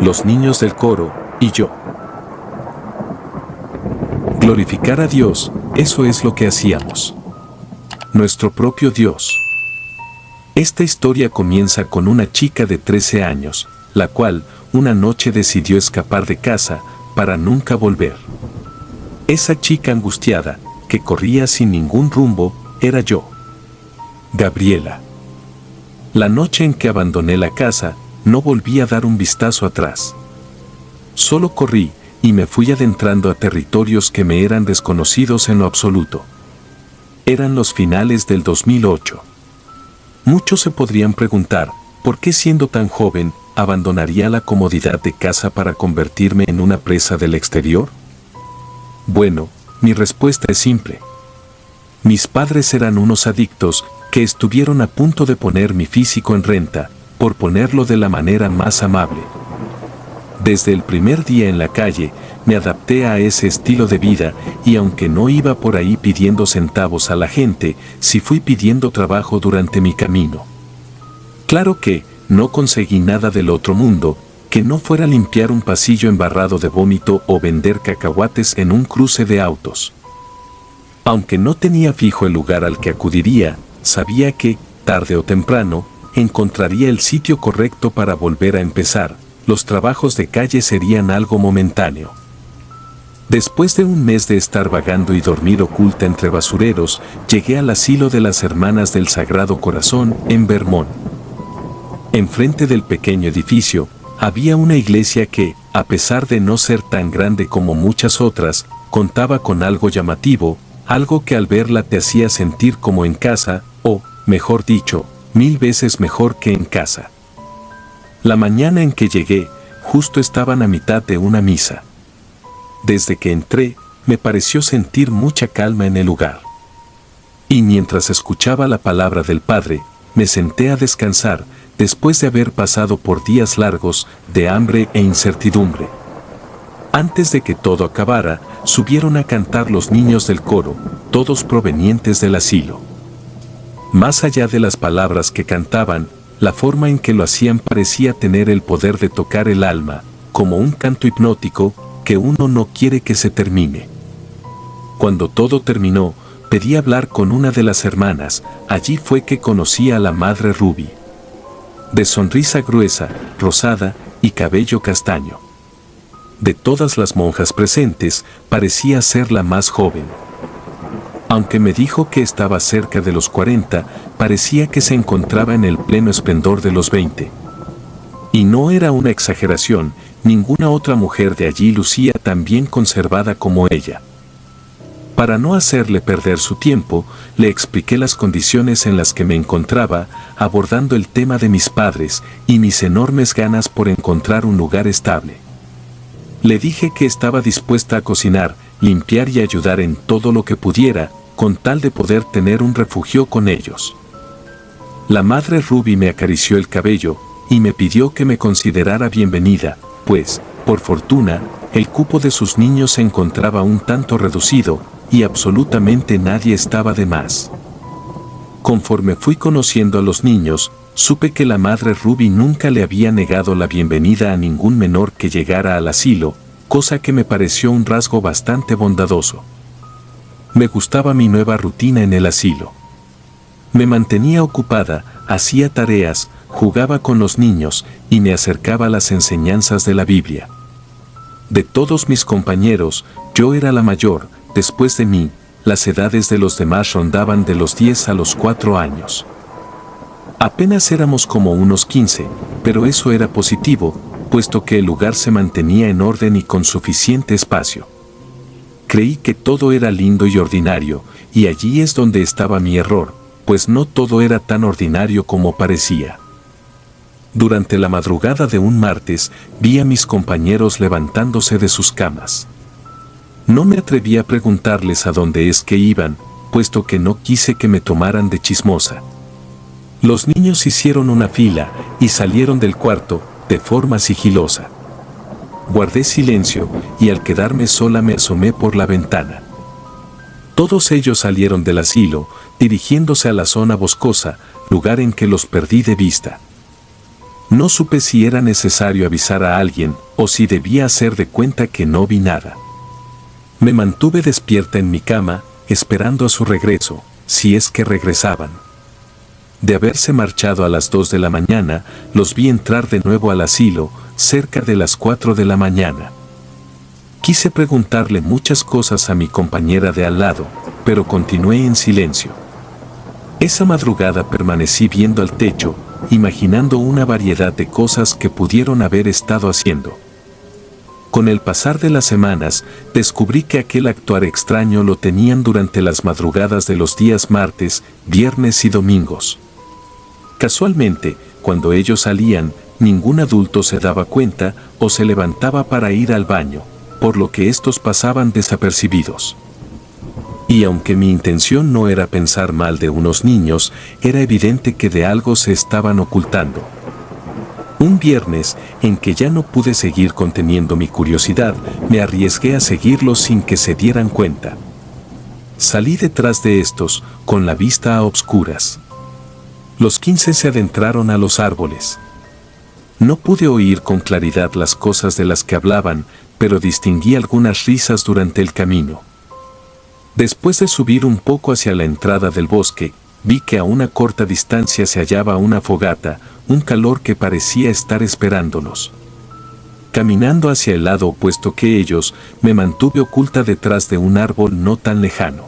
los niños del coro y yo. Glorificar a Dios, eso es lo que hacíamos. Nuestro propio Dios. Esta historia comienza con una chica de 13 años, la cual, una noche decidió escapar de casa, para nunca volver. Esa chica angustiada, que corría sin ningún rumbo, era yo. Gabriela. La noche en que abandoné la casa, no volví a dar un vistazo atrás. Solo corrí, y me fui adentrando a territorios que me eran desconocidos en lo absoluto. Eran los finales del 2008. Muchos se podrían preguntar, ¿por qué siendo tan joven, abandonaría la comodidad de casa para convertirme en una presa del exterior? Bueno, mi respuesta es simple. Mis padres eran unos adictos que estuvieron a punto de poner mi físico en renta, por ponerlo de la manera más amable. Desde el primer día en la calle, me adapté a ese estilo de vida y aunque no iba por ahí pidiendo centavos a la gente, sí fui pidiendo trabajo durante mi camino. Claro que no conseguí nada del otro mundo, que no fuera limpiar un pasillo embarrado de vómito o vender cacahuates en un cruce de autos. Aunque no tenía fijo el lugar al que acudiría, sabía que, tarde o temprano, encontraría el sitio correcto para volver a empezar. Los trabajos de calle serían algo momentáneo. Después de un mes de estar vagando y dormir oculta entre basureros, llegué al asilo de las Hermanas del Sagrado Corazón, en Vermont. Enfrente del pequeño edificio, había una iglesia que, a pesar de no ser tan grande como muchas otras, contaba con algo llamativo, algo que al verla te hacía sentir como en casa, o, mejor dicho, 1000 veces mejor que en casa. La mañana en que llegué, justo estaban a mitad de una misa. Desde que entré, me pareció sentir mucha calma en el lugar. Y mientras escuchaba la palabra del Padre, me senté a descansar, después de haber pasado por días largos de hambre e incertidumbre. Antes de que todo acabara, subieron a cantar los niños del coro, todos provenientes del asilo. Más allá de las palabras que cantaban, la forma en que lo hacían parecía tener el poder de tocar el alma, como un canto hipnótico que uno no quiere que se termine. Cuando todo terminó, pedí hablar con una de las hermanas. Allí fue que conocí a la Madre Ruby. De sonrisa gruesa, rosada y cabello castaño. De todas las monjas presentes, parecía ser la más joven. Aunque me dijo que estaba cerca de los 40, parecía que se encontraba en el pleno esplendor de los 20. Y no era una exageración, ninguna otra mujer de allí lucía tan bien conservada como ella. Para no hacerle perder su tiempo, le expliqué las condiciones en las que me encontraba, abordando el tema de mis padres y mis enormes ganas por encontrar un lugar estable. Le dije que estaba dispuesta a cocinar, limpiar y ayudar en todo lo que pudiera, con tal de poder tener un refugio con ellos. La Madre Ruby me acarició el cabello y me pidió que me considerara bienvenida, pues, por fortuna, el cupo de sus niños se encontraba un tanto reducido y absolutamente nadie estaba de más. Conforme fui conociendo a los niños, supe que la Madre Ruby nunca le había negado la bienvenida a ningún menor que llegara al asilo, cosa que me pareció un rasgo bastante bondadoso. Me gustaba mi nueva rutina en el asilo. Me mantenía ocupada, hacía tareas, jugaba con los niños y me acercaba a las enseñanzas de la Biblia. De todos mis compañeros, yo era la mayor. Después de mí, las edades de los demás rondaban de los 10 a los 4 años. Apenas éramos como unos 15, pero eso era positivo, puesto que el lugar se mantenía en orden y con suficiente espacio. Creí que todo era lindo y ordinario, y allí es donde estaba mi error, pues no todo era tan ordinario como parecía. Durante la madrugada de un martes, vi a mis compañeros levantándose de sus camas. No me atreví a preguntarles a dónde es que iban, puesto que no quise que me tomaran de chismosa. Los niños hicieron una fila y salieron del cuarto, de forma sigilosa. Guardé silencio y al quedarme sola me asomé por la ventana. Todos ellos salieron del asilo, dirigiéndose a la zona boscosa, lugar en que los perdí de vista. No supe si era necesario avisar a alguien o si debía hacer de cuenta que no vi nada. Me mantuve despierta en mi cama, esperando a su regreso, si es que regresaban. De haberse marchado a las 2 de la mañana, los vi entrar de nuevo al asilo, cerca de las 4 de la mañana. Quise preguntarle muchas cosas a mi compañera de al lado, pero continué en silencio. Esa madrugada permanecí viendo al techo, imaginando una variedad de cosas que pudieron haber estado haciendo. Con el pasar de las semanas, descubrí que aquel actuar extraño lo tenían durante las madrugadas de los días martes, viernes y domingos. Casualmente, cuando ellos salían, ningún adulto se daba cuenta o se levantaba para ir al baño, por lo que estos pasaban desapercibidos. Y aunque mi intención no era pensar mal de unos niños, era evidente que de algo se estaban ocultando. Un viernes, en que ya no pude seguir conteniendo mi curiosidad, me arriesgué a seguirlos sin que se dieran cuenta. Salí detrás de estos, con la vista a obscuras. Los 15 se adentraron a los árboles. No pude oír con claridad las cosas de las que hablaban, pero distinguí algunas risas durante el camino. Después de subir un poco hacia la entrada del bosque, vi que a una corta distancia se hallaba una fogata, un calor que parecía estar esperándolos. Caminando hacia el lado opuesto que ellos, me mantuve oculta detrás de un árbol no tan lejano.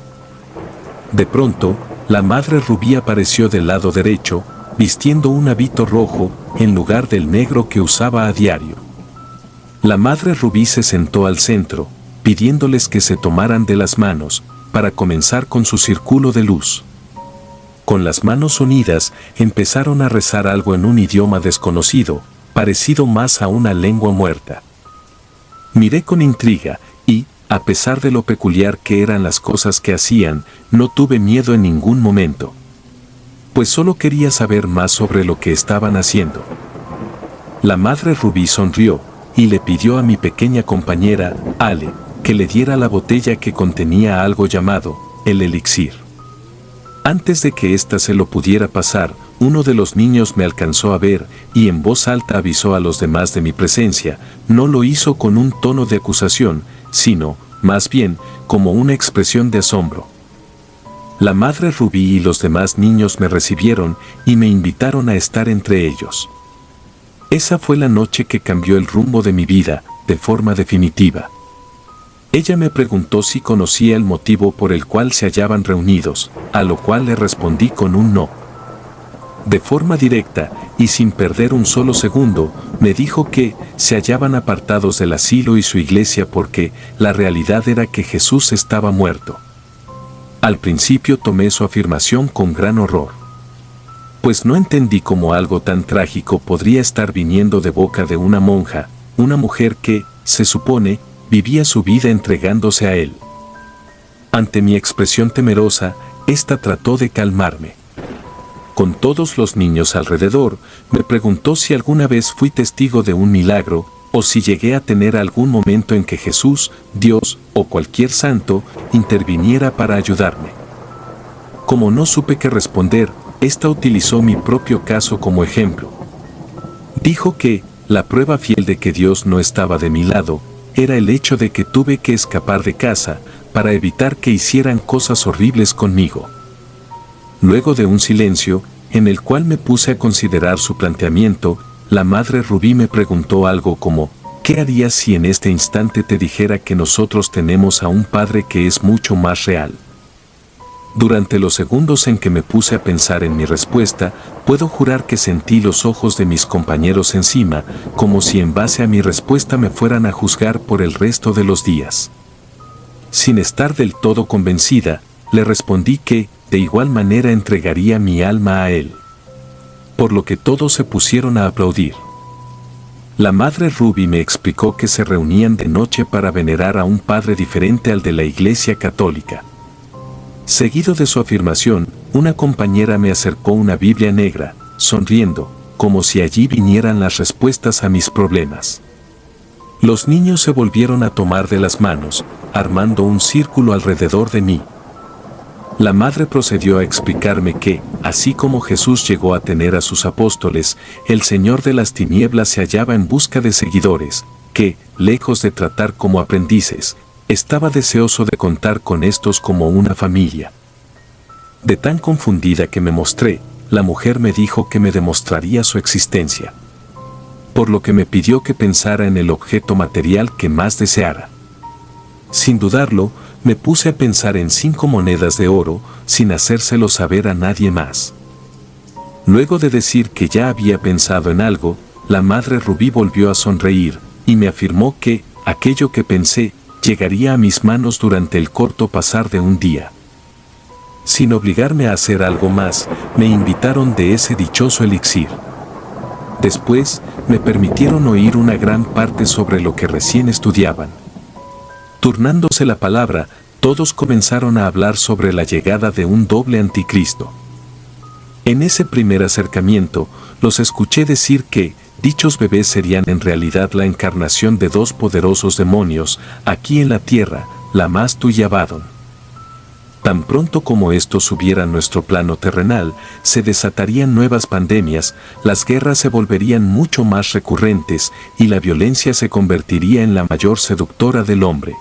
De pronto, la madre rubí apareció del lado derecho, vistiendo un hábito rojo, en lugar del negro que usaba a diario. La madre rubí se sentó al centro, pidiéndoles que se tomaran de las manos, para comenzar con su círculo de luz. Con las manos unidas, empezaron a rezar algo en un idioma desconocido, parecido más a una lengua muerta. Miré con intriga, y, a pesar de lo peculiar que eran las cosas que hacían, no tuve miedo en ningún momento. Pues solo quería saber más sobre lo que estaban haciendo. La madre rubí sonrió, y le pidió a mi pequeña compañera, Ale, que le diera la botella que contenía algo llamado, el elixir. Antes de que ésta se lo pudiera pasar, uno de los niños me alcanzó a ver, y en voz alta avisó a los demás de mi presencia. No lo hizo con un tono de acusación, sino, más bien, como una expresión de asombro. La madre rubí y los demás niños me recibieron, y me invitaron a estar entre ellos. Esa fue la noche que cambió el rumbo de mi vida, de forma definitiva. Ella me preguntó si conocía el motivo por el cual se hallaban reunidos, a lo cual le respondí con un no. De forma directa, y sin perder un solo segundo, me dijo que se hallaban apartados del asilo y su iglesia porque la realidad era que Jesús estaba muerto. Al principio tomé su afirmación con gran horror, pues no entendí cómo algo tan trágico podría estar viniendo de boca de una monja, una mujer que, se supone, vivía su vida entregándose a él. Ante mi expresión temerosa, ésta trató de calmarme. Con todos los niños alrededor, me preguntó si alguna vez fui testigo de un milagro, o si llegué a tener algún momento en que Jesús, Dios, o cualquier santo, interviniera para ayudarme. Como no supe qué responder, ésta utilizó mi propio caso como ejemplo. Dijo que, la prueba fiel de que Dios no estaba de mi lado, era el hecho de que tuve que escapar de casa, para evitar que hicieran cosas horribles conmigo. Luego de un silencio, en el cual me puse a considerar su planteamiento, la madre rubí me preguntó algo como, ¿qué harías si en este instante te dijera que nosotros tenemos a un Padre que es mucho más real? Durante los segundos en que me puse a pensar en mi respuesta, puedo jurar que sentí los ojos de mis compañeros encima, como si en base a mi respuesta me fueran a juzgar por el resto de los días. Sin estar del todo convencida, le respondí que, de igual manera, entregaría mi alma a él. Por lo que todos se pusieron a aplaudir. La madre Ruby me explicó que se reunían de noche para venerar a un padre diferente al de la Iglesia Católica. Seguido de su afirmación, una compañera me acercó una Biblia negra, sonriendo, como si allí vinieran las respuestas a mis problemas. Los niños se volvieron a tomar de las manos, armando un círculo alrededor de mí. La madre procedió a explicarme que, así como Jesús llegó a tener a sus apóstoles, el Señor de las tinieblas se hallaba en busca de seguidores, que, lejos de tratar como aprendices, estaba deseoso de contar con estos como una familia. De tan confundida que me mostré, la mujer me dijo que me demostraría su existencia, por lo que me pidió que pensara en el objeto material que más deseara. Sin dudarlo, me puse a pensar en 5 monedas de oro, sin hacérselo saber a nadie más. Luego de decir que ya había pensado en algo, la madre Rubí volvió a sonreír, y me afirmó que, aquello que pensé, llegaría a mis manos durante el corto pasar de un día. Sin obligarme a hacer algo más, me invitaron de ese dichoso elixir. Después, me permitieron oír una gran parte sobre lo que recién estudiaban. Turnándose la palabra, todos comenzaron a hablar sobre la llegada de un doble anticristo. En ese primer acercamiento, los escuché decir que dichos bebés serían en realidad la encarnación de 2 poderosos demonios, aquí en la tierra, Lamastu y Abaddon. Tan pronto como estos subieran nuestro plano terrenal, se desatarían nuevas pandemias, las guerras se volverían mucho más recurrentes y la violencia se convertiría en la mayor seductora del hombre.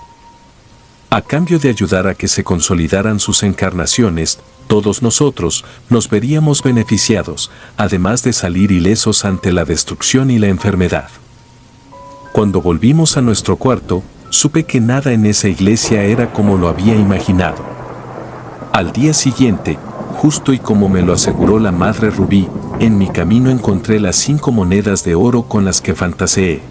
A cambio de ayudar a que se consolidaran sus encarnaciones, todos nosotros nos veríamos beneficiados, además de salir ilesos ante la destrucción y la enfermedad. Cuando volvimos a nuestro cuarto, supe que nada en esa iglesia era como lo había imaginado. Al día siguiente, justo y como me lo aseguró la madre Rubí, en mi camino encontré las 5 monedas de oro con las que fantaseé.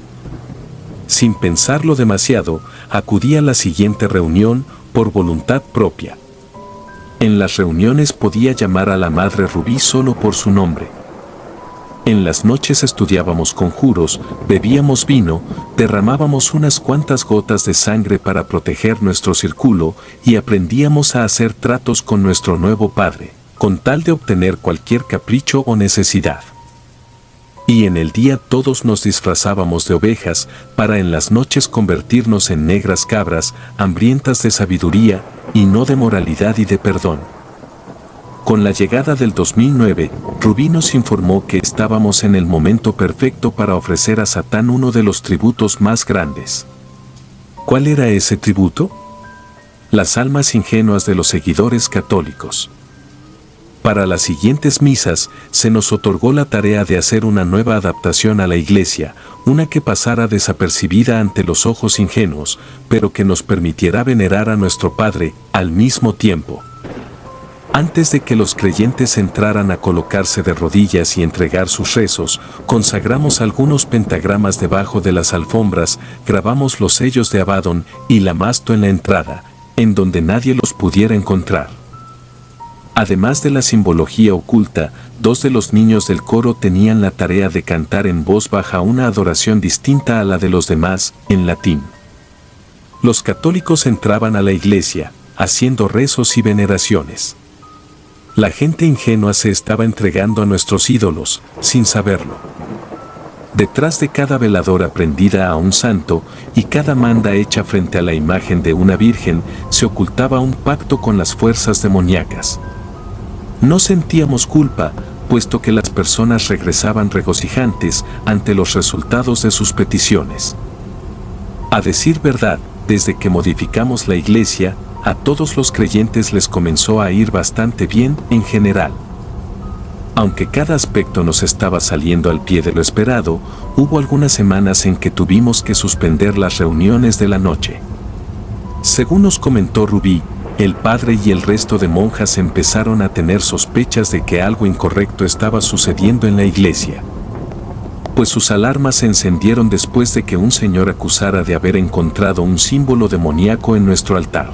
Sin pensarlo demasiado, acudí a la siguiente reunión por voluntad propia. En las reuniones podía llamar a la madre Rubí solo por su nombre. En las noches estudiábamos conjuros, bebíamos vino, derramábamos unas cuantas gotas de sangre para proteger nuestro círculo y aprendíamos a hacer tratos con nuestro nuevo padre, con tal de obtener cualquier capricho o necesidad. Y en el día todos nos disfrazábamos de ovejas para en las noches convertirnos en negras cabras, hambrientas de sabiduría y no de moralidad y de perdón. Con la llegada del 2009, Rubí nos informó que estábamos en el momento perfecto para ofrecer a Satán uno de los tributos más grandes. ¿Cuál era ese tributo? Las almas ingenuas de los seguidores católicos. Para las siguientes misas, se nos otorgó la tarea de hacer una nueva adaptación a la iglesia, una que pasara desapercibida ante los ojos ingenuos, pero que nos permitiera venerar a nuestro Padre al mismo tiempo. Antes de que los creyentes entraran a colocarse de rodillas y entregar sus rezos, consagramos algunos pentagramas debajo de las alfombras, grabamos los sellos de Abaddon y Lamastu en la entrada, en donde nadie los pudiera encontrar. Además de la simbología oculta, 2 de los niños del coro tenían la tarea de cantar en voz baja una adoración distinta a la de los demás, en latín. Los católicos entraban a la iglesia, haciendo rezos y veneraciones. La gente ingenua se estaba entregando a nuestros ídolos, sin saberlo. Detrás de cada veladora prendida a un santo y cada manda hecha frente a la imagen de una virgen, se ocultaba un pacto con las fuerzas demoníacas. No sentíamos culpa, puesto que las personas regresaban regocijantes ante los resultados de sus peticiones. A decir verdad, desde que modificamos la iglesia, a todos los creyentes les comenzó a ir bastante bien en general. Aunque cada aspecto nos estaba saliendo al pie de lo esperado, hubo algunas semanas en que tuvimos que suspender las reuniones de la noche. Según nos comentó Rubí, el padre y el resto de monjas empezaron a tener sospechas de que algo incorrecto estaba sucediendo en la iglesia. Pues sus alarmas se encendieron después de que un señor acusara de haber encontrado un símbolo demoníaco en nuestro altar.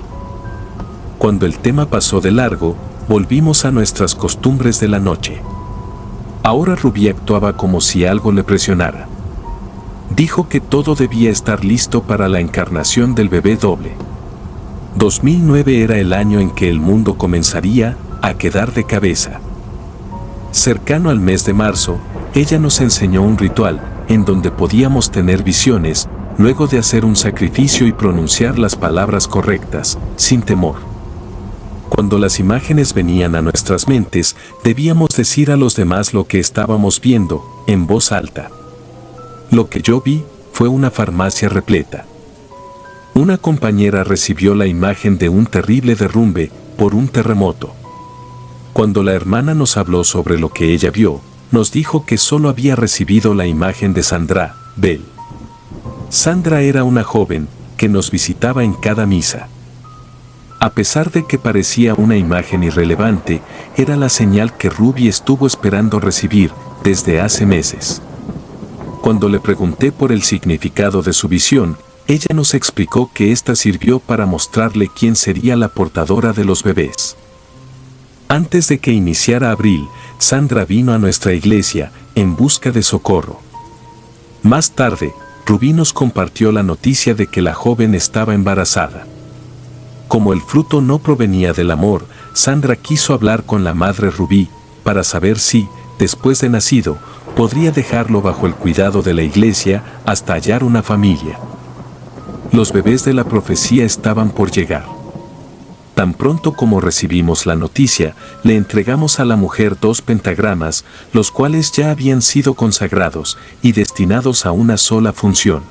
Cuando el tema pasó de largo, volvimos a nuestras costumbres de la noche. Ahora Rubí actuaba como si algo le presionara. Dijo que todo debía estar listo para la encarnación del bebé doble. 2009 era el año en que el mundo comenzaría a quedar de cabeza. Cercano al mes de marzo, ella nos enseñó un ritual en donde podíamos tener visiones, luego de hacer un sacrificio y pronunciar las palabras correctas, sin temor. Cuando las imágenes venían a nuestras mentes, debíamos decir a los demás lo que estábamos viendo, en voz alta. Lo que yo vi fue una farmacia repleta. Una compañera recibió la imagen de un terrible derrumbe por un terremoto. Cuando la hermana nos habló sobre lo que ella vio, nos dijo que solo había recibido la imagen de Sandra Bell. Sandra era una joven que nos visitaba en cada misa. A pesar de que parecía una imagen irrelevante, era la señal que Ruby estuvo esperando recibir desde hace meses. Cuando le pregunté por el significado de su visión, ella nos explicó que ésta sirvió para mostrarle quién sería la portadora de los bebés. Antes de que iniciara abril, Sandra vino a nuestra iglesia en busca de socorro. Más tarde, Ruby nos compartió la noticia de que la joven estaba embarazada. Como el fruto no provenía del amor, Sandra quiso hablar con la madre Ruby para saber si, después de nacido, podría dejarlo bajo el cuidado de la iglesia hasta hallar una familia. Los bebés de la profecía estaban por llegar. Tan pronto como recibimos la noticia, le entregamos a la mujer 2 pentagramas, los cuales ya habían sido consagrados y destinados a una sola función.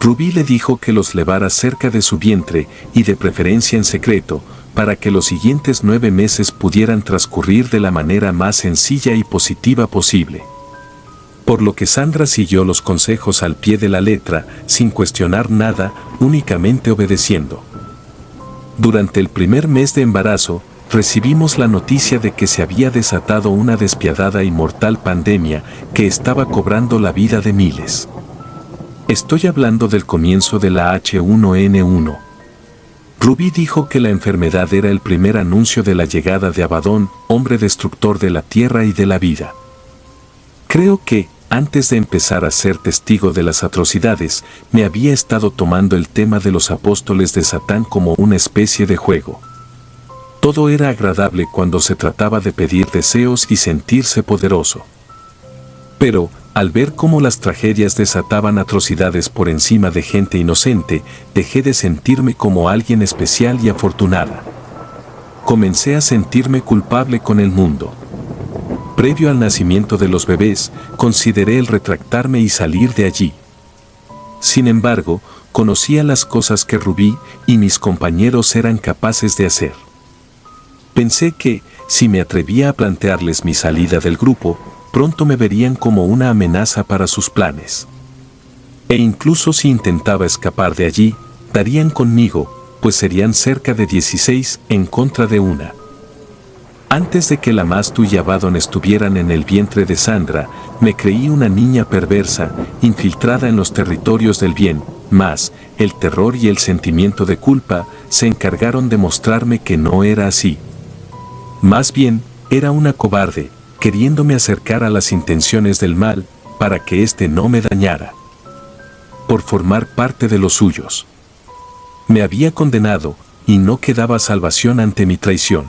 Ruby le dijo que los levara cerca de su vientre y de preferencia en secreto, para que los siguientes 9 meses pudieran transcurrir de la manera más sencilla y positiva posible. Por lo que Sandra siguió los consejos al pie de la letra, sin cuestionar nada, únicamente obedeciendo. Durante el primer mes de embarazo, recibimos la noticia de que se había desatado una despiadada y mortal pandemia que estaba cobrando la vida de miles. Estoy hablando del comienzo de la H1N1. Ruby dijo que la enfermedad era el primer anuncio de la llegada de Abadón, hombre destructor de la tierra y de la vida. Creo que, antes de empezar a ser testigo de las atrocidades, me había estado tomando el tema de los apóstoles de Satán como una especie de juego. Todo era agradable cuando se trataba de pedir deseos y sentirse poderoso. Pero, al ver cómo las tragedias desataban atrocidades por encima de gente inocente, dejé de sentirme como alguien especial y afortunada. Comencé a sentirme culpable con el mundo. Previo al nacimiento de los bebés, consideré el retractarme y salir de allí. Sin embargo, conocía las cosas que Ruby y mis compañeros eran capaces de hacer. Pensé que, si me atrevía a plantearles mi salida del grupo, pronto me verían como una amenaza para sus planes. E incluso si intentaba escapar de allí, darían conmigo, pues serían cerca de 16 en contra de una. Antes de que la Mastu y Abaddon estuvieran en el vientre de Sandra, me creí una niña perversa, infiltrada en los territorios del bien, mas el terror y el sentimiento de culpa se encargaron de mostrarme que no era así. Más bien, era una cobarde, queriéndome acercar a las intenciones del mal, para que éste no me dañara. Por formar parte de los suyos. Me había condenado, y no quedaba salvación ante mi traición.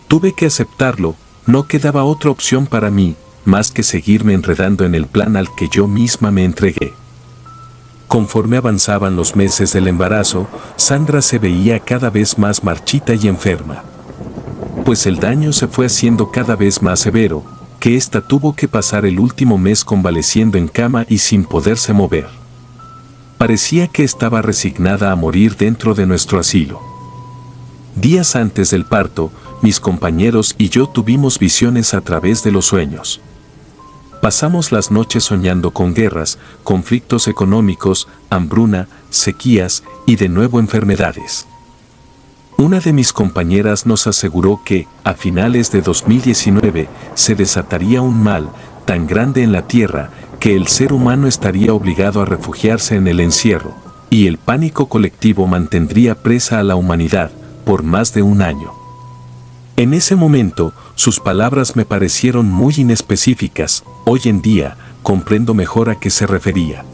Tuve que aceptarlo, no quedaba otra opción para mí, más que seguirme enredando en el plan al que yo misma me entregué. Conforme avanzaban los meses del embarazo, Sandra se veía cada vez más marchita y enferma. Pues el daño se fue haciendo cada vez más severo, que ésta tuvo que pasar el último mes convaleciendo en cama y sin poderse mover. Parecía que estaba resignada a morir dentro de nuestro asilo. Días antes del parto, mis compañeros y yo tuvimos visiones a través de los sueños. Pasamos las noches soñando con guerras, conflictos económicos, hambruna, sequías y de nuevo enfermedades. Una de mis compañeras nos aseguró que, a finales de 2019, se desataría un mal tan grande en la tierra que el ser humano estaría obligado a refugiarse en el encierro, y el pánico colectivo mantendría presa a la humanidad por más de un año. En ese momento, sus palabras me parecieron muy inespecíficas. Hoy en día, comprendo mejor a qué se refería.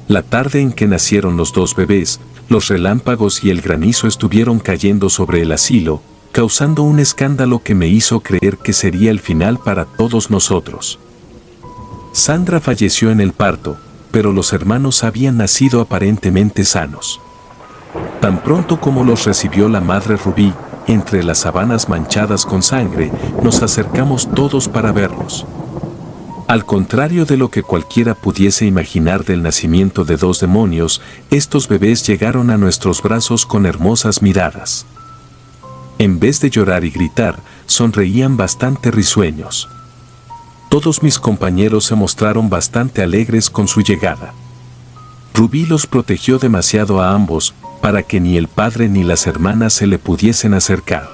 La tarde en que nacieron los 2 bebés, los relámpagos y el granizo estuvieron cayendo sobre el asilo, causando un escándalo que me hizo creer que sería el final para todos nosotros. Sandra falleció en el parto, pero los hermanos habían nacido aparentemente sanos. Tan pronto como los recibió la madre Rubí, entre las sábanas manchadas con sangre, nos acercamos todos para verlos. Al contrario de lo que cualquiera pudiese imaginar del nacimiento de dos demonios, estos bebés llegaron a nuestros brazos con hermosas miradas. En vez de llorar y gritar, sonreían bastante risueños. Todos mis compañeros se mostraron bastante alegres con su llegada. Rubí los protegió demasiado a ambos, para que ni el padre ni las hermanas se le pudiesen acercar.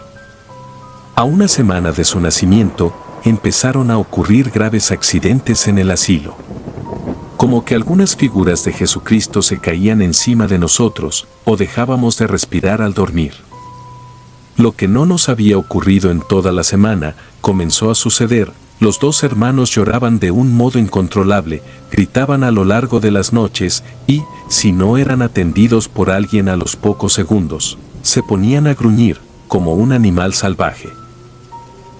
A una semana de su nacimiento, empezaron a ocurrir graves accidentes en el asilo. Como que algunas figuras de Jesucristo se caían encima de nosotros, o dejábamos de respirar al dormir. Lo que no nos había ocurrido en toda la semana, comenzó a suceder. Los dos hermanos lloraban de un modo incontrolable, gritaban a lo largo de las noches y, si no eran atendidos por alguien a los pocos segundos, se ponían a gruñir, como un animal salvaje.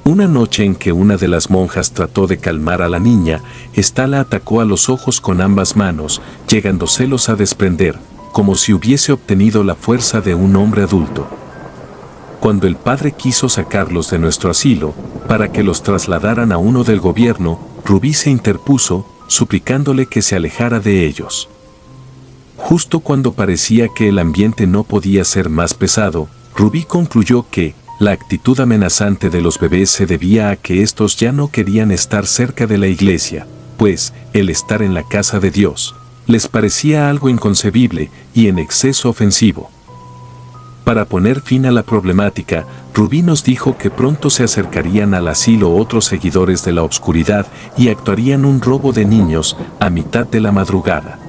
Una noche en que una de las monjas trató de calmar a la niña, ésta la atacó a los ojos con ambas manos, llegándoselos a desprender, como si hubiese obtenido la fuerza de un hombre adulto. Cuando el padre quiso sacarlos de nuestro asilo, para que los trasladaran a uno del gobierno, Rubí se interpuso, suplicándole que se alejara de ellos. Justo cuando parecía que el ambiente no podía ser más pesado, Rubí concluyó que la actitud amenazante de los bebés se debía a que estos ya no querían estar cerca de la iglesia, pues el estar en la casa de Dios les parecía algo inconcebible y en exceso ofensivo. Para poner fin a la problemática, Rubí nos dijo que pronto se acercarían al asilo otros seguidores de la obscuridad y actuarían un robo de niños a mitad de la madrugada.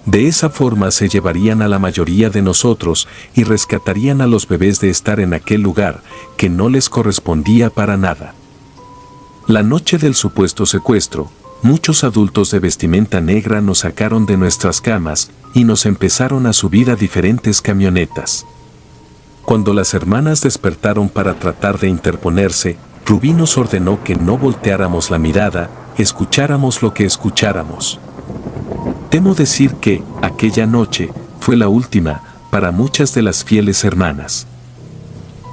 De esa forma se llevarían a la mayoría de nosotros y rescatarían a los bebés de estar en aquel lugar que no les correspondía para nada. La noche del supuesto secuestro, muchos adultos de vestimenta negra nos sacaron de nuestras camas y nos empezaron a subir a diferentes camionetas. Cuando las hermanas despertaron para tratar de interponerse, Rubí nos ordenó que no volteáramos la mirada, escucháramos lo que escucháramos. Temo decir que, aquella noche, fue la última, para muchas de las fieles hermanas.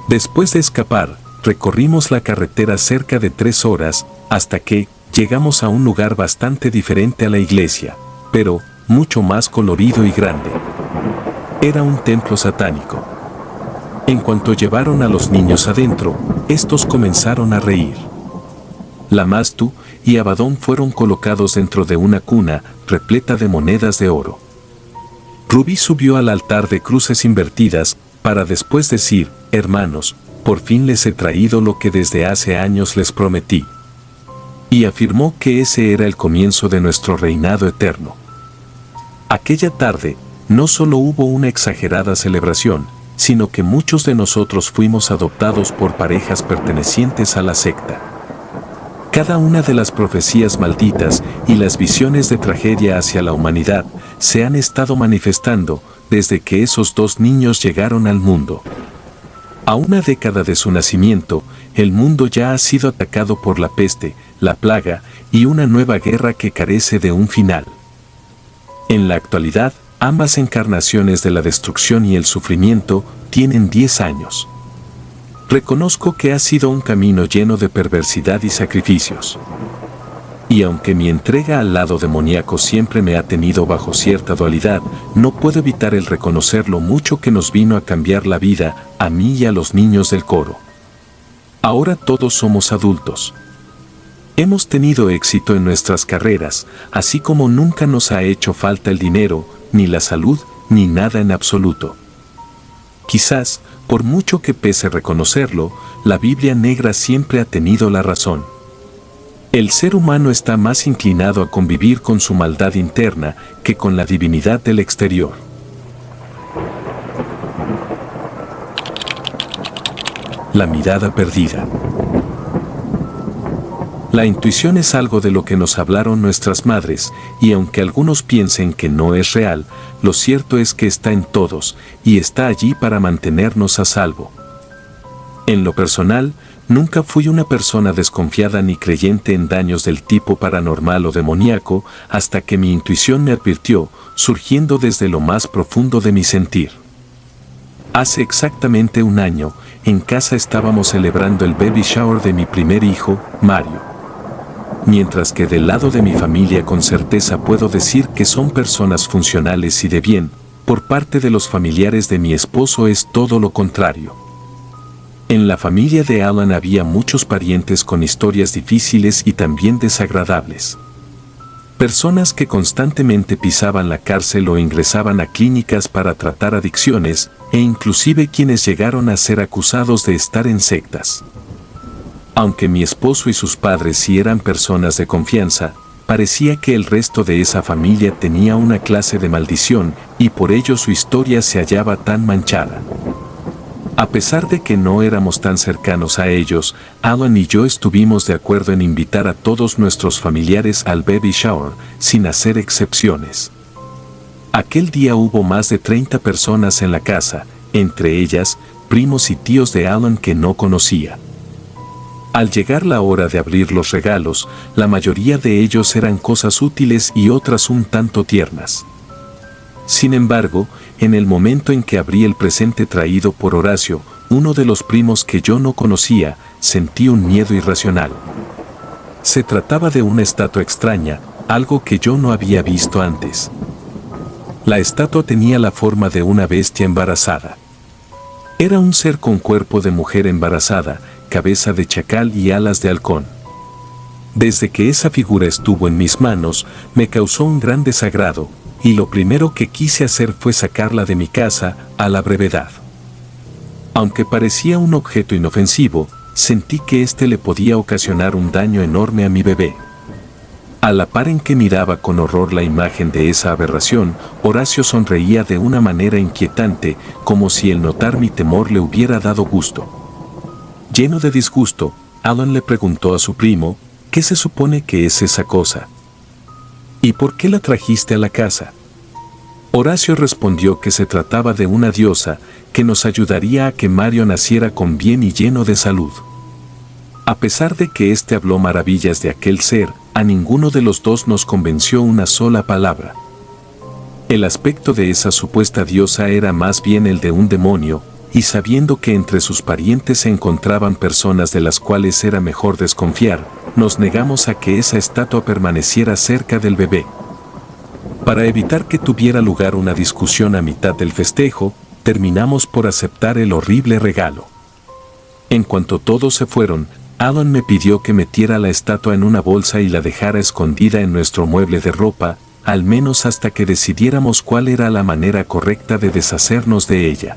Después de escapar, recorrimos la carretera cerca de 3 horas, hasta que llegamos a un lugar bastante diferente a la iglesia, pero mucho más colorido y grande. Era un templo satánico. En cuanto llevaron a los niños adentro, estos comenzaron a reír. Lamastu y Abadón fueron colocados dentro de una cuna repleta de monedas de oro. Rubí subió al altar de cruces invertidas para después decir: hermanos, por fin les he traído lo que desde hace años les prometí. Y afirmó que ese era el comienzo de nuestro reinado eterno. Aquella tarde, no solo hubo una exagerada celebración, sino que muchos de nosotros fuimos adoptados por parejas pertenecientes a la secta. Cada una de las profecías malditas y las visiones de tragedia hacia la humanidad se han estado manifestando desde que esos dos niños llegaron al mundo. A una década de su nacimiento, el mundo ya ha sido atacado por la peste, la plaga y una nueva guerra que carece de un final. En la actualidad, ambas encarnaciones de la destrucción y el sufrimiento tienen 10 años. Reconozco que ha sido un camino lleno de perversidad y sacrificios. Y aunque mi entrega al lado demoníaco siempre me ha tenido bajo cierta dualidad, no puedo evitar el reconocer lo mucho que nos vino a cambiar la vida, a mí y a los niños del coro. Ahora todos somos adultos. Hemos tenido éxito en nuestras carreras, así como nunca nos ha hecho falta el dinero, ni la salud, ni nada en absoluto. Quizás, por mucho que pese reconocerlo, la Biblia negra siempre ha tenido la razón. El ser humano está más inclinado a convivir con su maldad interna que con la divinidad del exterior. La mirada perdida. La intuición es algo de lo que nos hablaron nuestras madres, y aunque algunos piensen que no es real, lo cierto es que está en todos, y está allí para mantenernos a salvo. En lo personal, nunca fui una persona desconfiada ni creyente en daños del tipo paranormal o demoníaco, hasta que mi intuición me advirtió, surgiendo desde lo más profundo de mi sentir. Hace exactamente un año, en casa estábamos celebrando el baby shower de mi primer hijo, Mario. Mientras que del lado de mi familia con certeza puedo decir que son personas funcionales y de bien, por parte de los familiares de mi esposo es todo lo contrario. En la familia de Alan había muchos parientes con historias difíciles y también desagradables. Personas que constantemente pisaban la cárcel o ingresaban a clínicas para tratar adicciones, e inclusive quienes llegaron a ser acusados de estar en sectas. Aunque mi esposo y sus padres sí eran personas de confianza, parecía que el resto de esa familia tenía una clase de maldición y por ello su historia se hallaba tan manchada. A pesar de que no éramos tan cercanos a ellos, Alan y yo estuvimos de acuerdo en invitar a todos nuestros familiares al baby shower, sin hacer excepciones. Aquel día hubo más de 30 personas en la casa, entre ellas, primos y tíos de Alan que no conocía. Al llegar la hora de abrir los regalos, la mayoría de ellos eran cosas útiles y otras un tanto tiernas. Sin embargo, en el momento en que abrí el presente traído por Horacio, uno de los primos que yo no conocía, sentí un miedo irracional. Se trataba de una estatua extraña, algo que yo no había visto antes. La estatua tenía la forma de una bestia embarazada. Era un ser con cuerpo de mujer embarazada, cabeza de chacal y alas de halcón. Desde que esa figura estuvo en mis manos, me causó un gran desagrado, y lo primero que quise hacer fue sacarla de mi casa, a la brevedad. Aunque parecía un objeto inofensivo, sentí que éste le podía ocasionar un daño enorme a mi bebé. A la par en que miraba con horror la imagen de esa aberración, Horacio sonreía de una manera inquietante, como si el notar mi temor le hubiera dado gusto. Lleno de disgusto, Alan le preguntó a su primo, ¿qué se supone que es esa cosa? ¿Y por qué la trajiste a la casa? Horacio respondió que se trataba de una diosa que nos ayudaría a que Mario naciera con bien y lleno de salud. A pesar de que éste habló maravillas de aquel ser, a ninguno de los dos nos convenció una sola palabra. El aspecto de esa supuesta diosa era más bien el de un demonio, y sabiendo que entre sus parientes se encontraban personas de las cuales era mejor desconfiar, nos negamos a que esa estatua permaneciera cerca del bebé. Para evitar que tuviera lugar una discusión a mitad del festejo, terminamos por aceptar el horrible regalo. En cuanto todos se fueron, Alan me pidió que metiera la estatua en una bolsa y la dejara escondida en nuestro mueble de ropa, al menos hasta que decidiéramos cuál era la manera correcta de deshacernos de ella.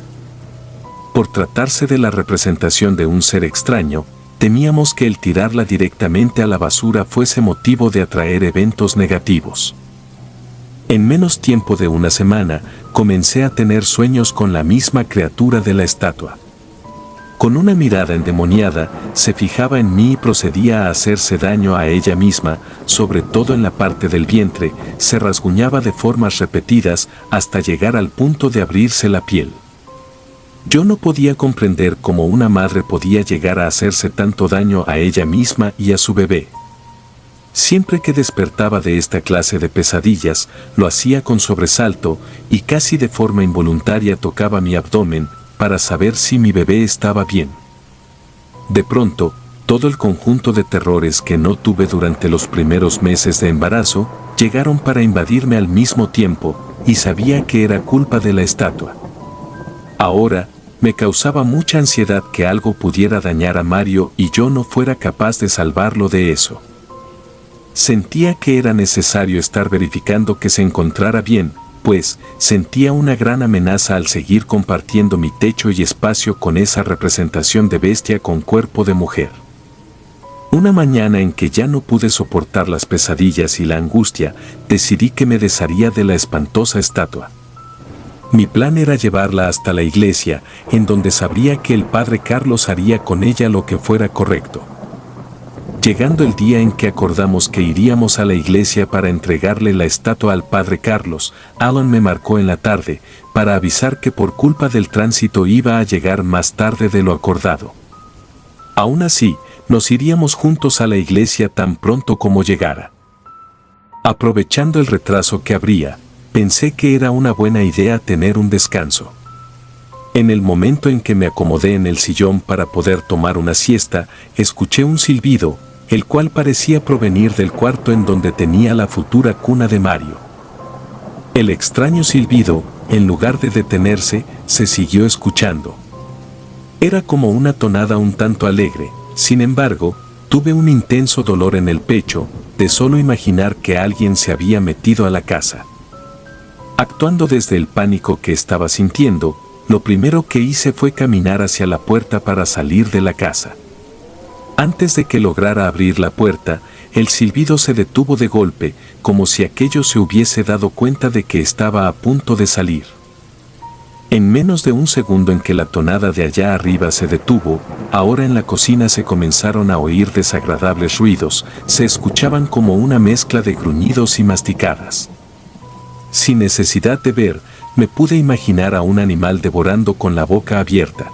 Por tratarse de la representación de un ser extraño, temíamos que el tirarla directamente a la basura fuese motivo de atraer eventos negativos. En menos tiempo de una semana, comencé a tener sueños con la misma criatura de la estatua. Con una mirada endemoniada, se fijaba en mí y procedía a hacerse daño a ella misma, sobre todo en la parte del vientre, se rasguñaba de formas repetidas hasta llegar al punto de abrirse la piel. Yo no podía comprender cómo una madre podía llegar a hacerse tanto daño a ella misma y a su bebé. Siempre que despertaba de esta clase de pesadillas, lo hacía con sobresalto y casi de forma involuntaria tocaba mi abdomen para saber si mi bebé estaba bien. De pronto, todo el conjunto de terrores que no tuve durante los primeros meses de embarazo, llegaron para invadirme al mismo tiempo, y sabía que era culpa de la estatua. Ahora, me causaba mucha ansiedad que algo pudiera dañar a Mario y yo no fuera capaz de salvarlo de eso. Sentía que era necesario estar verificando que se encontrara bien, pues sentía una gran amenaza al seguir compartiendo mi techo y espacio con esa representación de bestia con cuerpo de mujer. Una mañana en que ya no pude soportar las pesadillas y la angustia, decidí que me desharía de la espantosa estatua. Mi plan era llevarla hasta la iglesia, en donde sabría que el padre Carlos haría con ella lo que fuera correcto. Llegando el día en que acordamos que iríamos a la iglesia para entregarle la estatua al padre Carlos, Alan me marcó en la tarde, para avisar que por culpa del tránsito iba a llegar más tarde de lo acordado. Aún así, nos iríamos juntos a la iglesia tan pronto como llegara. Aprovechando el retraso que habría, pensé que era una buena idea tener un descanso. En el momento en que me acomodé en el sillón para poder tomar una siesta, escuché un silbido, el cual parecía provenir del cuarto en donde tenía la futura cuna de Mario. El extraño silbido, en lugar de detenerse, se siguió escuchando. Era como una tonada un tanto alegre, sin embargo, tuve un intenso dolor en el pecho, de solo imaginar que alguien se había metido a la casa. Actuando desde el pánico que estaba sintiendo, lo primero que hice fue caminar hacia la puerta para salir de la casa. Antes de que lograra abrir la puerta, el silbido se detuvo de golpe, como si aquello se hubiese dado cuenta de que estaba a punto de salir. En menos de un segundo en que la tonada de allá arriba se detuvo, ahora en la cocina se comenzaron a oír desagradables ruidos, se escuchaban como una mezcla de gruñidos y masticadas. Sin necesidad de ver, me pude imaginar a un animal devorando con la boca abierta.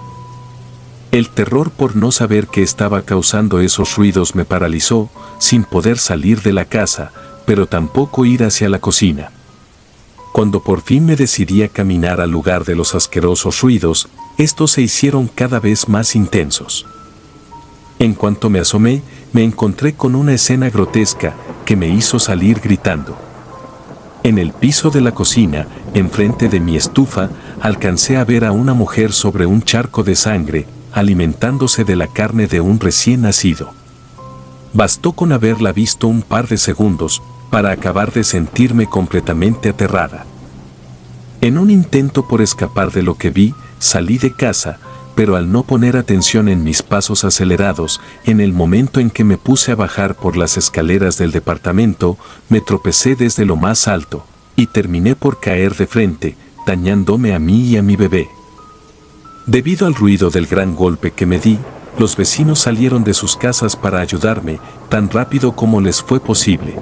El terror por no saber qué estaba causando esos ruidos me paralizó, sin poder salir de la casa, pero tampoco ir hacia la cocina. Cuando por fin me decidí a caminar al lugar de los asquerosos ruidos, estos se hicieron cada vez más intensos. En cuanto me asomé, me encontré con una escena grotesca que me hizo salir gritando. En el piso de la cocina, enfrente de mi estufa, alcancé a ver a una mujer sobre un charco de sangre, alimentándose de la carne de un recién nacido. Bastó con haberla visto un par de segundos para acabar de sentirme completamente aterrada. En un intento por escapar de lo que vi, salí de casa, pero al no poner atención en mis pasos acelerados, en el momento en que me puse a bajar por las escaleras del departamento, me tropecé desde lo más alto, y terminé por caer de frente, dañándome a mí y a mi bebé. Debido al ruido del gran golpe que me di, los vecinos salieron de sus casas para ayudarme, tan rápido como les fue posible.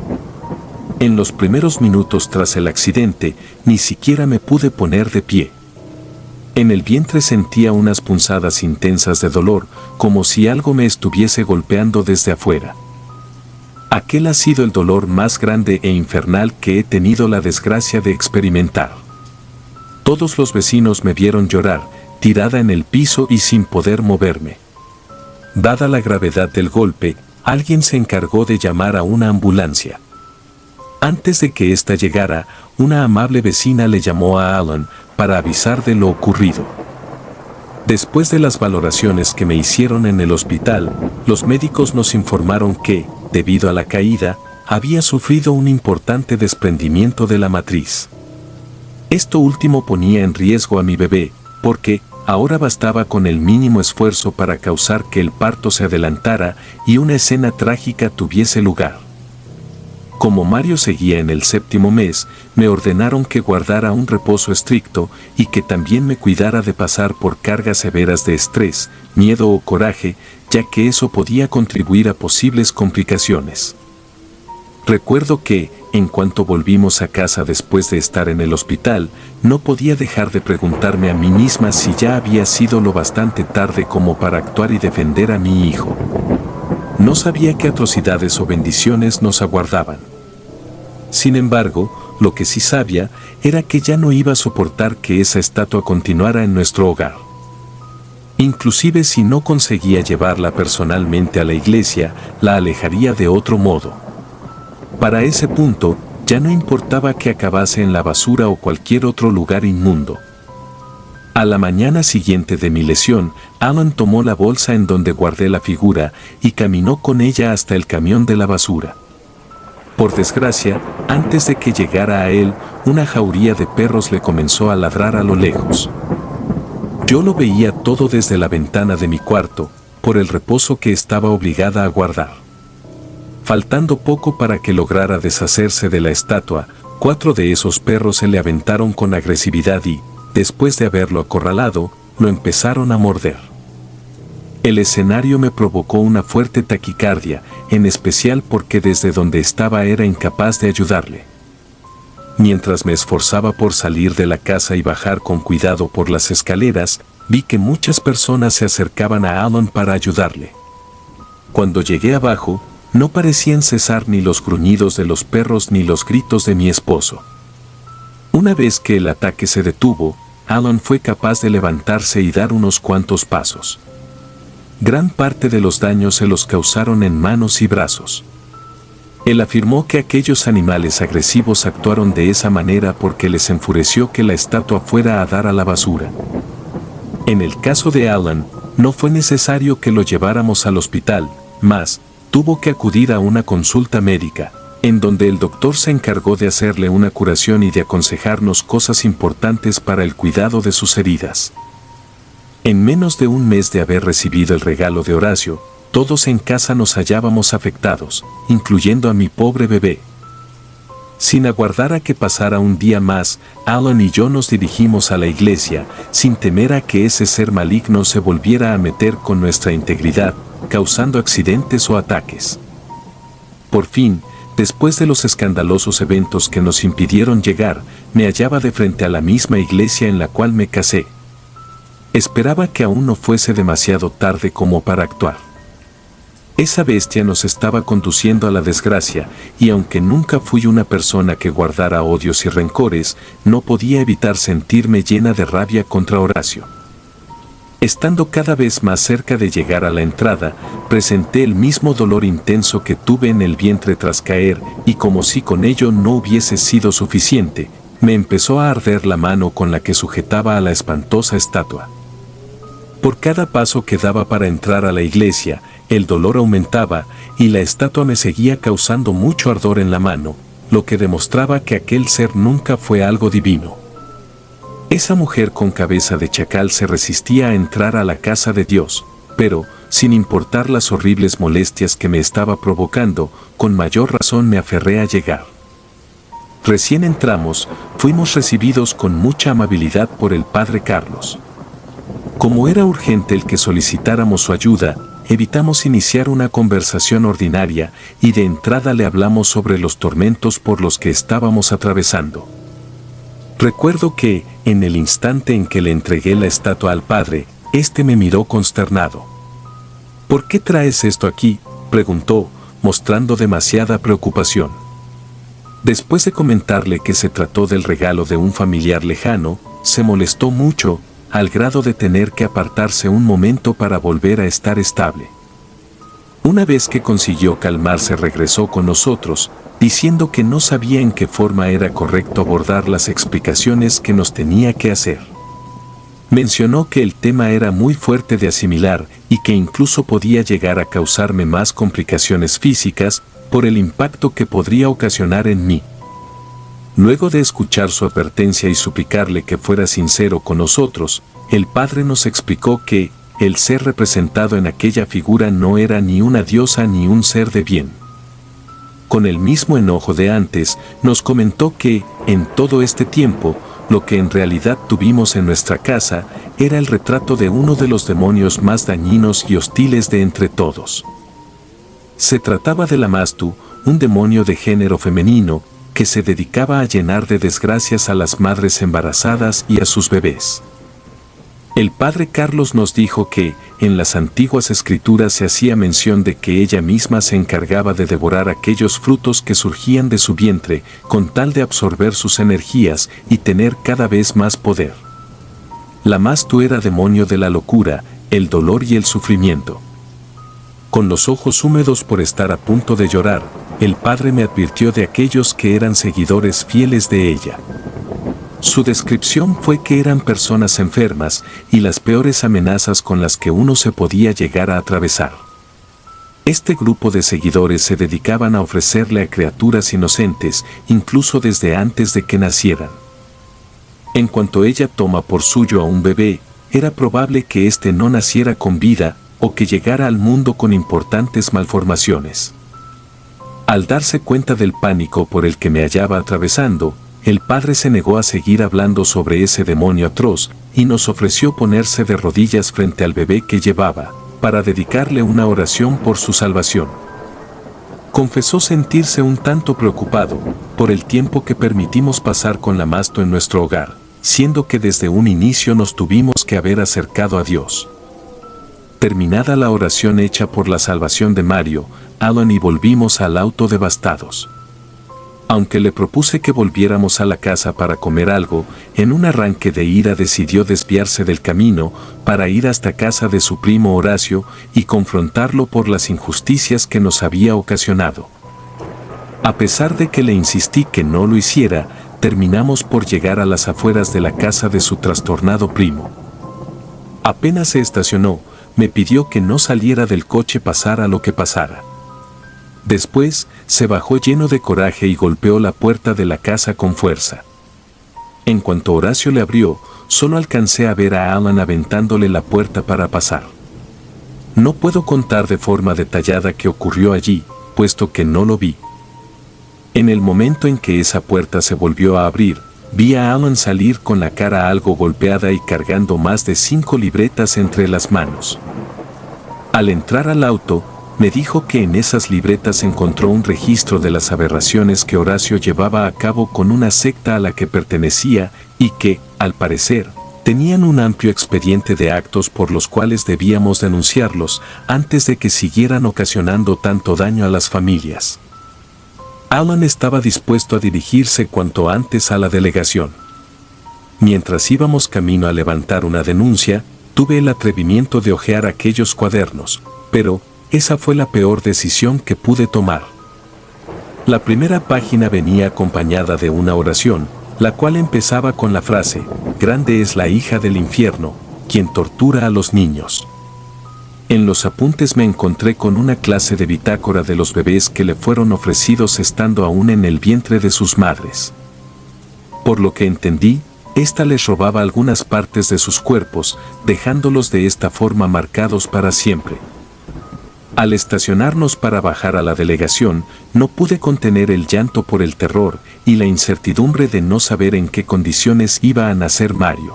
En los primeros minutos tras el accidente, ni siquiera me pude poner de pie. En el vientre sentía unas punzadas intensas de dolor, como si algo me estuviese golpeando desde afuera. Aquel ha sido el dolor más grande e infernal que he tenido la desgracia de experimentar. Todos los vecinos me vieron llorar, tirada en el piso y sin poder moverme. Dada la gravedad del golpe, alguien se encargó de llamar a una ambulancia. Antes de que ésta llegara, una amable vecina le llamó a Alan para avisar de lo ocurrido. Después de las valoraciones que me hicieron en el hospital, los médicos nos informaron que, debido a la caída, había sufrido un importante desprendimiento de la matriz. Esto último ponía en riesgo a mi bebé, porque ahora bastaba con el mínimo esfuerzo para causar que el parto se adelantara y una escena trágica tuviese lugar. Como Mario seguía en el 7º mes, me ordenaron que guardara un reposo estricto y que también me cuidara de pasar por cargas severas de estrés, miedo o coraje, ya que eso podía contribuir a posibles complicaciones. Recuerdo que, en cuanto volvimos a casa después de estar en el hospital, no podía dejar de preguntarme a mí misma si ya había sido lo bastante tarde como para actuar y defender a mi hijo. No sabía qué atrocidades o bendiciones nos aguardaban. Sin embargo, lo que sí sabía era que ya no iba a soportar que esa estatua continuara en nuestro hogar. Inclusive si no conseguía llevarla personalmente a la iglesia, la alejaría de otro modo. Para ese punto, ya no importaba que acabase en la basura o cualquier otro lugar inmundo. A la mañana siguiente de mi lesión, Alan tomó la bolsa en donde guardé la figura y caminó con ella hasta el camión de la basura. Por desgracia, antes de que llegara a él, una jauría de perros le comenzó a ladrar a lo lejos. Yo lo veía todo desde la ventana de mi cuarto, por el reposo que estaba obligada a guardar. Faltando poco para que lograra deshacerse de la estatua, 4 de esos perros se le aventaron con agresividad y, después de haberlo acorralado, lo empezaron a morder. El escenario me provocó una fuerte taquicardia, en especial porque desde donde estaba era incapaz de ayudarle. Mientras me esforzaba por salir de la casa y bajar con cuidado por las escaleras, vi que muchas personas se acercaban a Alan para ayudarle. Cuando llegué abajo, no parecían cesar ni los gruñidos de los perros ni los gritos de mi esposo. Una vez que el ataque se detuvo, Alan fue capaz de levantarse y dar unos cuantos pasos. Gran parte de los daños se los causaron en manos y brazos. Él afirmó que aquellos animales agresivos actuaron de esa manera porque les enfureció que la estatua fuera a dar a la basura. En el caso de Alan, no fue necesario que lo lleváramos al hospital, mas tuvo que acudir a una consulta médica, en donde el doctor se encargó de hacerle una curación y de aconsejarnos cosas importantes para el cuidado de sus heridas. En menos de un mes de haber recibido el regalo de Horacio, todos en casa nos hallábamos afectados, incluyendo a mi pobre bebé. Sin aguardar a que pasara un día más, Alan y yo nos dirigimos a la iglesia, sin temer a que ese ser maligno se volviera a meter con nuestra integridad, causando accidentes o ataques. Por fin, después de los escandalosos eventos que nos impidieron llegar, me hallaba de frente a la misma iglesia en la cual me casé. Esperaba que aún no fuese demasiado tarde como para actuar. Esa bestia nos estaba conduciendo a la desgracia, y aunque nunca fui una persona que guardara odios y rencores, no podía evitar sentirme llena de rabia contra Horacio. Estando cada vez más cerca de llegar a la entrada, presenté el mismo dolor intenso que tuve en el vientre tras caer, y como si con ello no hubiese sido suficiente, me empezó a arder la mano con la que sujetaba a la espantosa estatua. Por cada paso que daba para entrar a la iglesia, el dolor aumentaba y la estatua me seguía causando mucho ardor en la mano, lo que demostraba que aquel ser nunca fue algo divino. Esa mujer con cabeza de chacal se resistía a entrar a la casa de Dios, pero, sin importar las horribles molestias que me estaba provocando, con mayor razón me aferré a llegar. Recién entramos, fuimos recibidos con mucha amabilidad por el padre Carlos. Como era urgente el que solicitáramos su ayuda, evitamos iniciar una conversación ordinaria y de entrada le hablamos sobre los tormentos por los que estábamos atravesando. Recuerdo que, en el instante en que le entregué la estatua al padre, éste me miró consternado. ¿Por qué traes esto aquí?, preguntó, mostrando demasiada preocupación. Después de comentarle que se trató del regalo de un familiar lejano, se molestó mucho, al grado de tener que apartarse un momento para volver a estar estable. Una vez que consiguió calmarse, regresó con nosotros, diciendo que no sabía en qué forma era correcto abordar las explicaciones que nos tenía que hacer. Mencionó que el tema era muy fuerte de asimilar y que incluso podía llegar a causarme más complicaciones físicas por el impacto que podría ocasionar en mí. Luego de escuchar su advertencia y suplicarle que fuera sincero con nosotros, el padre nos explicó que el ser representado en aquella figura no era ni una diosa ni un ser de bien. Con el mismo enojo de antes, nos comentó que, en todo este tiempo, lo que en realidad tuvimos en nuestra casa era el retrato de uno de los demonios más dañinos y hostiles de entre todos. Se trataba de Lamashtu, un demonio de género femenino, que se dedicaba a llenar de desgracias a las madres embarazadas y a sus bebés. El padre Carlos nos dijo que, en las antiguas escrituras se hacía mención de que ella misma se encargaba de devorar aquellos frutos que surgían de su vientre, con tal de absorber sus energías y tener cada vez más poder. Lamashtu era demonio de la locura, el dolor y el sufrimiento. Con los ojos húmedos por estar a punto de llorar, el padre me advirtió de aquellos que eran seguidores fieles de ella. Su descripción fue que eran personas enfermas y las peores amenazas con las que uno se podía llegar a atravesar. Este grupo de seguidores se dedicaban a ofrecerle a criaturas inocentes, incluso desde antes de que nacieran. En cuanto ella toma por suyo a un bebé, era probable que éste no naciera con vida o que llegara al mundo con importantes malformaciones. Al darse cuenta del pánico por el que me hallaba atravesando, el padre se negó a seguir hablando sobre ese demonio atroz y nos ofreció ponerse de rodillas frente al bebé que llevaba, para dedicarle una oración por su salvación. Confesó sentirse un tanto preocupado por el tiempo que permitimos pasar con Lamashtu en nuestro hogar, siendo que desde un inicio nos tuvimos que haber acercado a Dios. Terminada la oración hecha por la salvación de Mario, Alan y volvimos al auto devastados. Aunque le propuse que volviéramos a la casa para comer algo, en un arranque de ira decidió desviarse del camino para ir hasta casa de su primo Horacio y confrontarlo por las injusticias que nos había ocasionado. A pesar de que le insistí que no lo hiciera, terminamos por llegar a las afueras de la casa de su trastornado primo. Apenas se estacionó, me pidió que no saliera del coche pasara lo que pasara. Después, se bajó lleno de coraje y golpeó la puerta de la casa con fuerza. En cuanto Horacio le abrió, solo alcancé a ver a Alan aventándole la puerta para pasar. No puedo contar de forma detallada qué ocurrió allí, puesto que no lo vi. En el momento en que esa puerta se volvió a abrir, vi a Alan salir con la cara algo golpeada y cargando más de 5 libretas entre las manos. Al entrar al auto, me dijo que en esas libretas encontró un registro de las aberraciones que Horacio llevaba a cabo con una secta a la que pertenecía y que, al parecer, tenían un amplio expediente de actos por los cuales debíamos denunciarlos antes de que siguieran ocasionando tanto daño a las familias. Alan estaba dispuesto a dirigirse cuanto antes a la delegación. Mientras íbamos camino a levantar una denuncia, tuve el atrevimiento de hojear aquellos cuadernos, pero esa fue la peor decisión que pude tomar. La primera página venía acompañada de una oración, la cual empezaba con la frase: «Grande es la hija del infierno, quien tortura a los niños». En los apuntes me encontré con una clase de bitácora de los bebés que le fueron ofrecidos estando aún en el vientre de sus madres. Por lo que entendí, ésta les robaba algunas partes de sus cuerpos, dejándolos de esta forma marcados para siempre. Al estacionarnos para bajar a la delegación, no pude contener el llanto por el terror y la incertidumbre de no saber en qué condiciones iba a nacer Mario.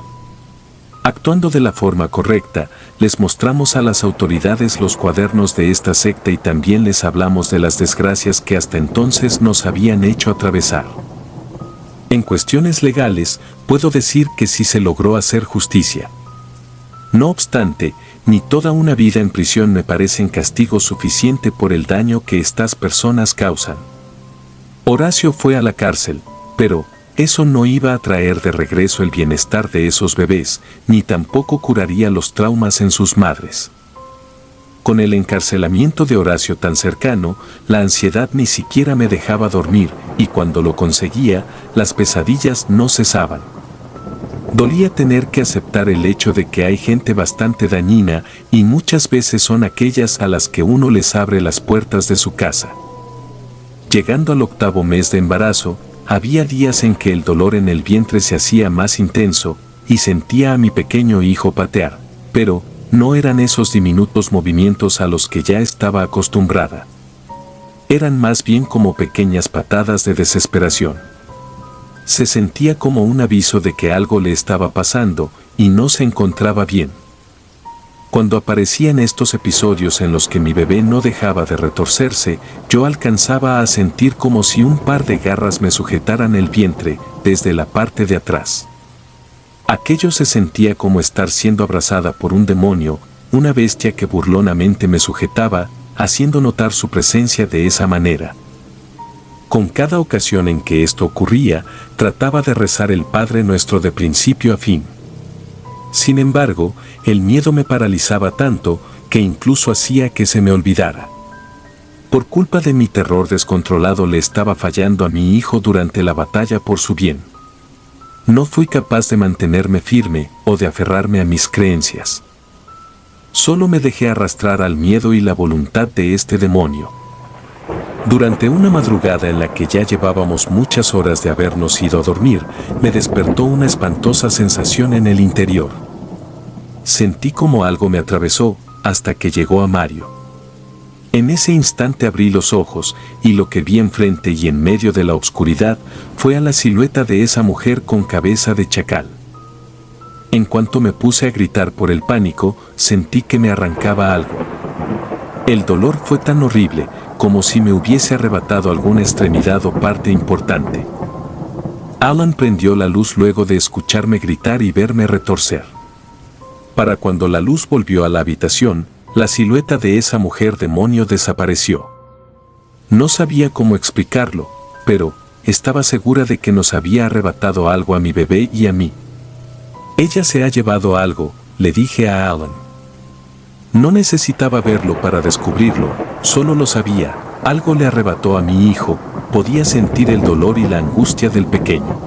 Actuando de la forma correcta, les mostramos a las autoridades los cuadernos de esta secta y también les hablamos de las desgracias que hasta entonces nos habían hecho atravesar. En cuestiones legales, puedo decir que sí se logró hacer justicia. No obstante, ni toda una vida en prisión me parecen castigo suficiente por el daño que estas personas causan. Horacio fue a la cárcel, pero eso no iba a traer de regreso el bienestar de esos bebés, ni tampoco curaría los traumas en sus madres. Con el encarcelamiento de Horacio tan cercano, la ansiedad ni siquiera me dejaba dormir, y cuando lo conseguía, las pesadillas no cesaban. Dolía tener que aceptar el hecho de que hay gente bastante dañina, y muchas veces son aquellas a las que uno les abre las puertas de su casa. Llegando al 8º mes de embarazo, había días en que el dolor en el vientre se hacía más intenso, y sentía a mi pequeño hijo patear, pero no eran esos diminutos movimientos a los que ya estaba acostumbrada. Eran más bien como pequeñas patadas de desesperación. Se sentía como un aviso de que algo le estaba pasando y no se encontraba bien. Cuando aparecían estos episodios en los que mi bebé no dejaba de retorcerse, yo alcanzaba a sentir como si un par de garras me sujetaran el vientre desde la parte de atrás. Aquello se sentía como estar siendo abrazada por un demonio, una bestia que burlonamente me sujetaba, haciendo notar su presencia de esa manera. Con cada ocasión en que esto ocurría, trataba de rezar el Padre Nuestro de principio a fin. Sin embargo, el miedo me paralizaba tanto que incluso hacía que se me olvidara. Por culpa de mi terror descontrolado le estaba fallando a mi hijo durante la batalla por su bien. No fui capaz de mantenerme firme o de aferrarme a mis creencias. Solo me dejé arrastrar al miedo y la voluntad de este demonio. Durante una madrugada en la que ya llevábamos muchas horas de habernos ido a dormir, me despertó una espantosa sensación en el interior. Sentí como algo me atravesó hasta que llegó a Mario. En ese instante abrí los ojos y lo que vi enfrente y en medio de la oscuridad fue a la silueta de esa mujer con cabeza de chacal. En cuanto me puse a gritar por el pánico, sentí que me arrancaba algo. El dolor fue tan horrible como si me hubiese arrebatado alguna extremidad o parte importante. Alan prendió la luz luego de escucharme gritar y verme retorcer. Para cuando la luz volvió a la habitación, la silueta de esa mujer demonio desapareció. No sabía cómo explicarlo, pero estaba segura de que nos había arrebatado algo a mi bebé y a mí. Ella se ha llevado algo, le dije a Alan. No necesitaba verlo para descubrirlo, solo lo sabía, algo le arrebató a mi hijo, podía sentir el dolor y la angustia del pequeño.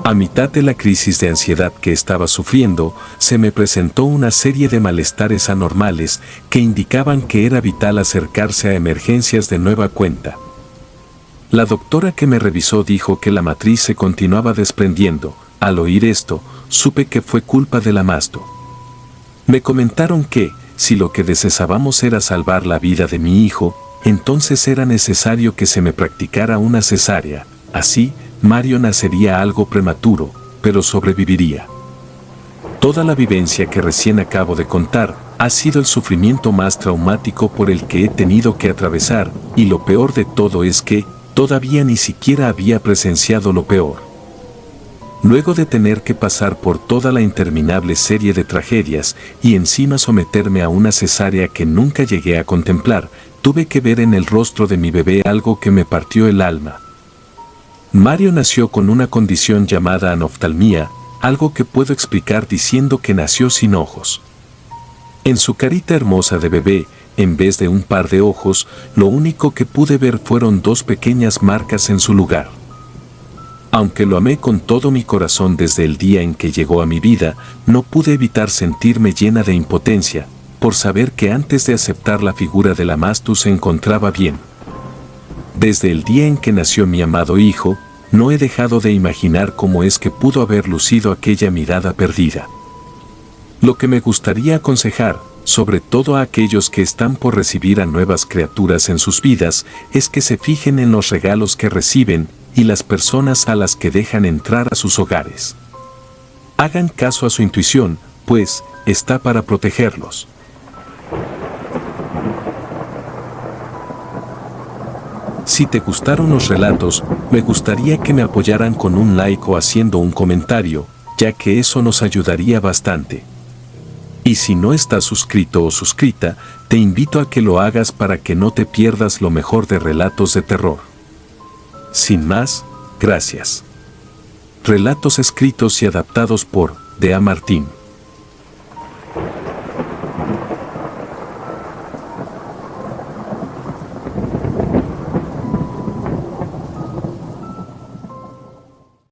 A mitad de la crisis de ansiedad que estaba sufriendo, se me presentó una serie de malestares anormales que indicaban que era vital acercarse a emergencias de nueva cuenta. La doctora que me revisó dijo que la matriz se continuaba desprendiendo. Al oír esto, supe que fue culpa del amasto. Me comentaron que, si lo que deseábamos era salvar la vida de mi hijo, entonces era necesario que se me practicara una cesárea. Así, Mario nacería algo prematuro, pero sobreviviría. Toda la vivencia que recién acabo de contar ha sido el sufrimiento más traumático por el que he tenido que atravesar, y lo peor de todo es que, todavía ni siquiera había presenciado lo peor. Luego de tener que pasar por toda la interminable serie de tragedias y encima someterme a una cesárea que nunca llegué a contemplar, tuve que ver en el rostro de mi bebé algo que me partió el alma. Mario nació con una condición llamada anoftalmía, algo que puedo explicar diciendo que nació sin ojos. En su carita hermosa de bebé, en vez de un par de ojos, lo único que pude ver fueron 2 pequeñas marcas en su lugar. Aunque lo amé con todo mi corazón desde el día en que llegó a mi vida, no pude evitar sentirme llena de impotencia, por saber que antes de aceptar la figura del amastu se encontraba bien. Desde el día en que nació mi amado hijo, no he dejado de imaginar cómo es que pudo haber lucido aquella mirada perdida. Lo que me gustaría aconsejar, sobre todo a aquellos que están por recibir a nuevas criaturas en sus vidas, es que se fijen en los regalos que reciben y las personas a las que dejan entrar a sus hogares. Hagan caso a su intuición, pues, está para protegerlos. Si te gustaron los relatos, me gustaría que me apoyaran con un like o haciendo un comentario, ya que eso nos ayudaría bastante. Y si no estás suscrito o suscrita, te invito a que lo hagas para que no te pierdas lo mejor de relatos de terror. Sin más, gracias. Relatos escritos y adaptados por D.A. Martín.